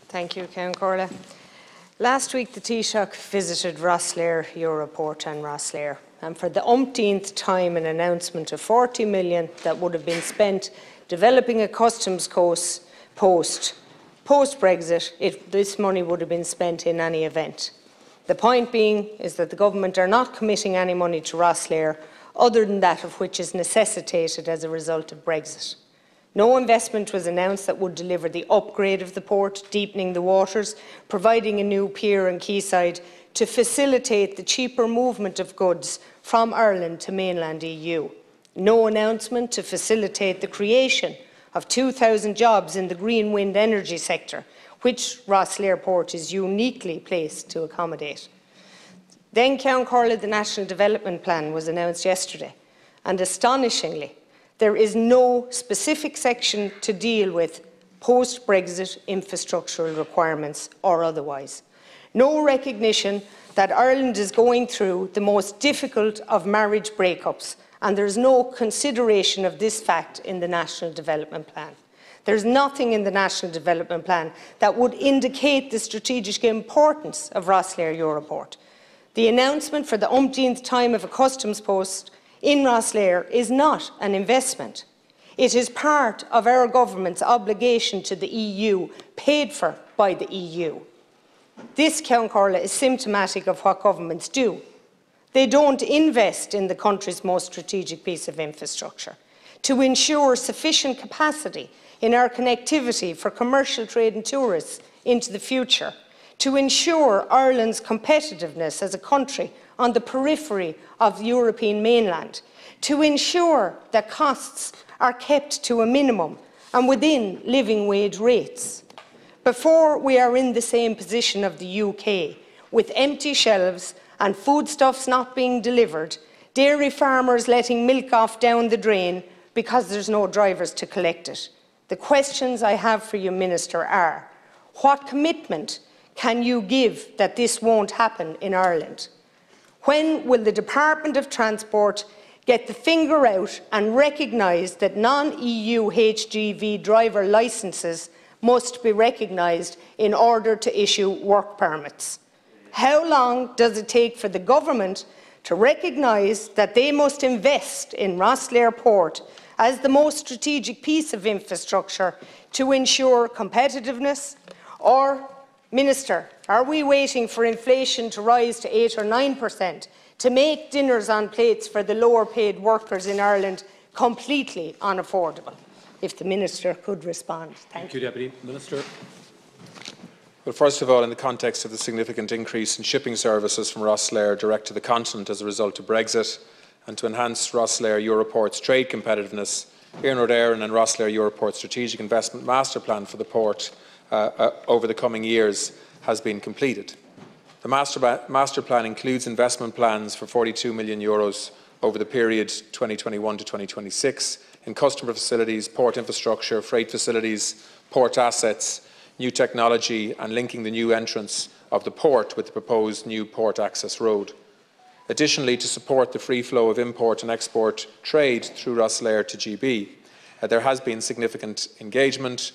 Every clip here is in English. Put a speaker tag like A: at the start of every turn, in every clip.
A: Thank you, Count Corla. Last week, the Taoiseach visited Rosslare Europort and Rosslare, and for the umpteenth time, an announcement of 40 million that would have been spent developing a customs post post-Brexit. This money would have been spent in any event. The point being is that the government are not committing any money to Rosslare other than that of which is necessitated as a result of Brexit. No investment was announced that would deliver the upgrade of the port, deepening the waters, providing a new pier and quayside to facilitate the cheaper movement of goods from Ireland to mainland EU. No announcement to facilitate the creation of 2,000 jobs in the green wind energy sector, which Rosslare Port is uniquely placed to accommodate. Then, Count Corla, the National Development Plan was announced yesterday, and astonishingly, there is no specific section to deal with post-Brexit infrastructural requirements or otherwise. No recognition that Ireland is going through the most difficult of marriage breakups, and there is no consideration of this fact in the National Development Plan. There is nothing in the National Development Plan that would indicate the strategic importance of Rosslare Europort. The announcement for the umpteenth time of a customs post in Rosslare is not an investment. It is part of our government's obligation to the EU, paid for by the EU. This, Count Corla, is symptomatic of what governments do. They don't invest in the country's most strategic piece of infrastructure to ensure sufficient capacity in our connectivity for commercial trade and tourists into the future, to ensure Ireland's competitiveness as a country on the periphery of the European mainland, to ensure that costs are kept to a minimum and within living wage rates. Before we are in the same position of the UK, with empty shelves and foodstuffs not being delivered, dairy farmers letting milk off down the drain because there's no drivers to collect it. The questions I have for you, Minister, are: what commitment can you give that this won't happen in Ireland? When will the Department of Transport get the finger out and recognise that non-EU HGV driver licences must be recognised in order to issue work permits? How long does it take for the government to recognise that they must invest in Rosslare Port as the most strategic piece of infrastructure to ensure competitiveness? Or, Minister, are we waiting for inflation to rise to 8 or 9% to make dinners on plates for the lower paid workers in Ireland completely unaffordable? If the Minister could respond.
B: Thank you, Deputy Minister.
C: Well, first of all, in the context of the significant increase in shipping services from Rosslare direct to the continent as a result of Brexit, and to enhance Rosslare Europort's trade competitiveness, Oireachtas and Rosslare Europort's strategic investment master plan for the port over the coming years has been completed. The master plan includes investment plans for €42 million over the period 2021 to 2026 in customer facilities, port infrastructure, freight facilities, port assets, new technology and linking the new entrance of the port with the proposed new port access road. Additionally, to support the free flow of import and export trade through Rosslare to GB, there has been significant engagement,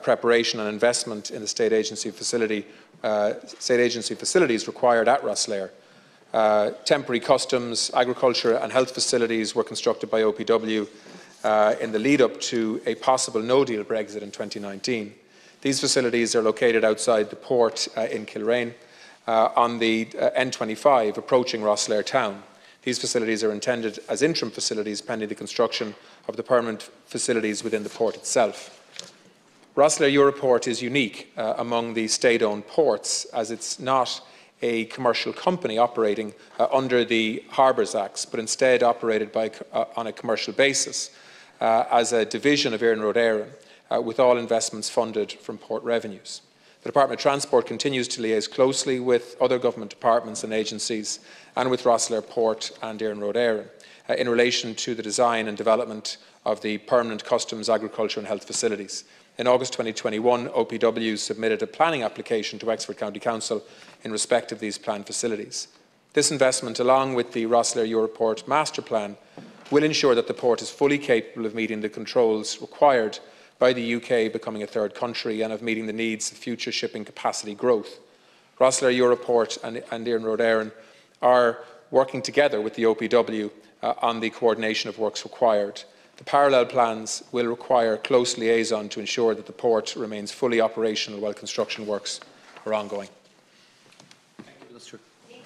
C: preparation and investment in the state agency facilities required at Rosslare. Temporary customs, agriculture and health facilities were constructed by OPW in the lead-up to a possible no-deal Brexit in 2019. These facilities are located outside the port in Kilrain on the N25 approaching Rosslare town. These facilities are intended as interim facilities pending the construction of the permanent facilities within the port itself. Rosslare Europort is unique among the state-owned ports, as it's not a commercial company operating under the Harbours Acts, but instead operated on a commercial basis as a division of Oireachtas, with all investments funded from port revenues. The Department of Transport continues to liaise closely with other government departments and agencies and with Rosslare Port and Oireachtas in relation to the design and development of the permanent customs, agriculture and health facilities. In August 2021, OPW submitted a planning application to Wexford County Council in respect of these planned facilities. This investment, along with the Rosslare Europort Master Plan, will ensure that the port is fully capable of meeting the controls required by the UK becoming a third country and of meeting the needs of future shipping capacity growth. Rosslare, Europort and Iarn Road Éireann are working together with the OPW on the coordination of works required. The parallel plans will require close liaison to ensure that the port remains fully operational while construction works are ongoing.
A: Thank you, Minister. You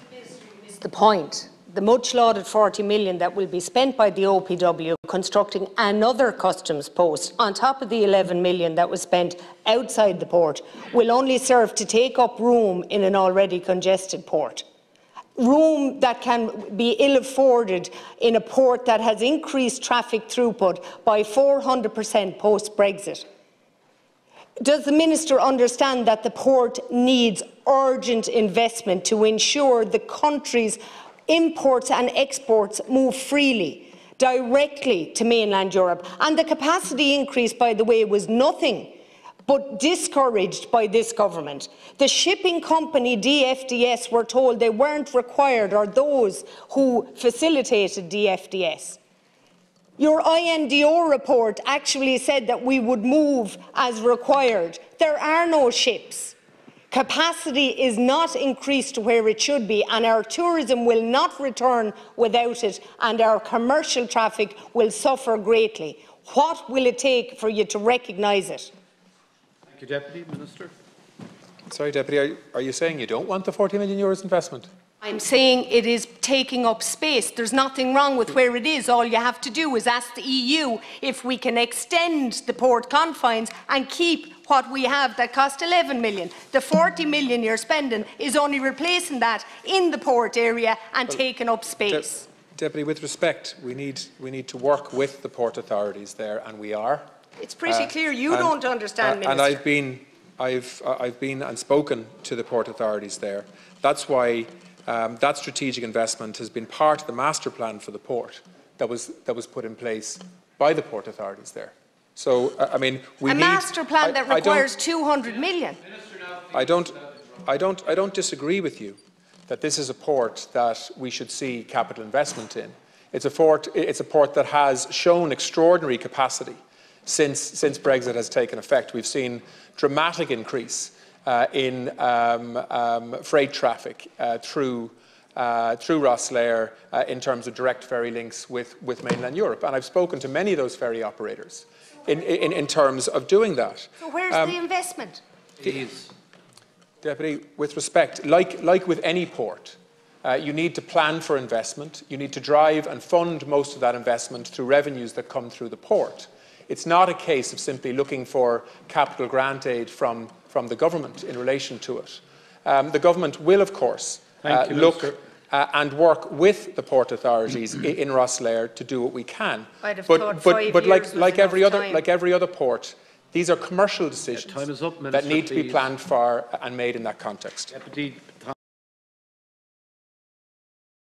A: missed the point. The much-lauded 40 million that will be spent by the OPW constructing another customs post on top of the 11 million that was spent outside the port will only serve to take up room in an already congested port. Room that can be ill-afforded in a port that has increased traffic throughput by 400% post-Brexit. Does the Minister understand that the port needs urgent investment to ensure the country's imports and exports move freely, directly to mainland Europe? And the capacity increase, by the way, was nothing but discouraged by this government. The shipping company DFDS were told they weren't required, or those who facilitated DFDS. Your INDO report actually said that we would move as required. There are no ships. Capacity is not increased to where it should be, and our tourism will not return without it, and our commercial traffic will suffer greatly. What will it take for you to recognise it?
B: Thank you, Deputy Minister.
C: Sorry, Deputy, are you saying you don't want the 40 million euros investment?
A: I'm saying it is taking up space. There's nothing wrong with where it is. All you have to do is ask the EU if we can extend the port confines and keep what we have that cost 11 million. The 40 million you're spending is only replacing that in the port area and taking up space.
C: Deputy, with respect, we need to work with the port authorities there, and we are. It's
A: pretty clear you don't understand, Minister.
C: And I've been and spoken to the port authorities there. That's why that strategic investment has been part of the master plan for the port that was put in place by the port authorities there. So, I mean, we need a
A: master plan that requires 200 million.
C: I don't disagree with you that this is a port that we should see capital investment in. It's a port that has shown extraordinary capacity since Brexit has taken effect. We've seen dramatic increase in freight traffic through Rosslare in terms of direct ferry links with mainland Europe. And I've spoken to many of those ferry operators in terms of doing that.
A: So where's the investment?
C: Deputy, with respect, like with any port, you need to plan for investment. You need to drive and fund most of that investment through revenues that come through the port. It's not a case of simply looking for capital grant aid from the government in relation to it. The government will, of course, look and work with the port authorities in Rosslare to do what we can. But like every other port, these are commercial decisions that need to be planned for and made in that context.
B: Deputy